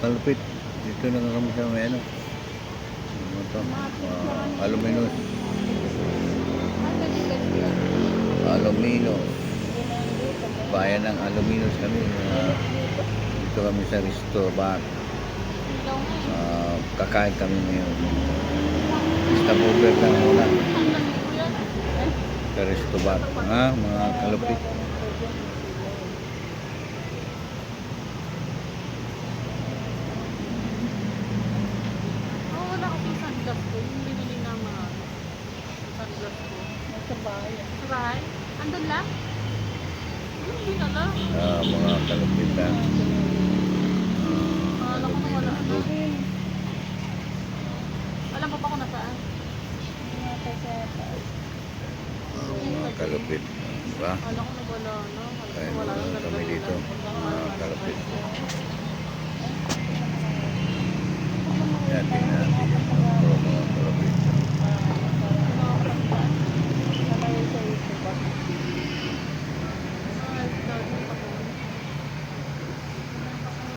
kalupit. Dito na kami sa may ano. Ano to? Aluminos. Aluminos. Bayan ng Aluminos kami. Dito kami sa restaurant. Kakain kami ngayon. Stop over lang muna. Sa restaurant. Mga kalupit. Wala akong sunglass ko. Yung binili ng mga sunglass ko. Nasa bahay. Sa bahay? Andun lang? Hindi na lang. Mga kalupit.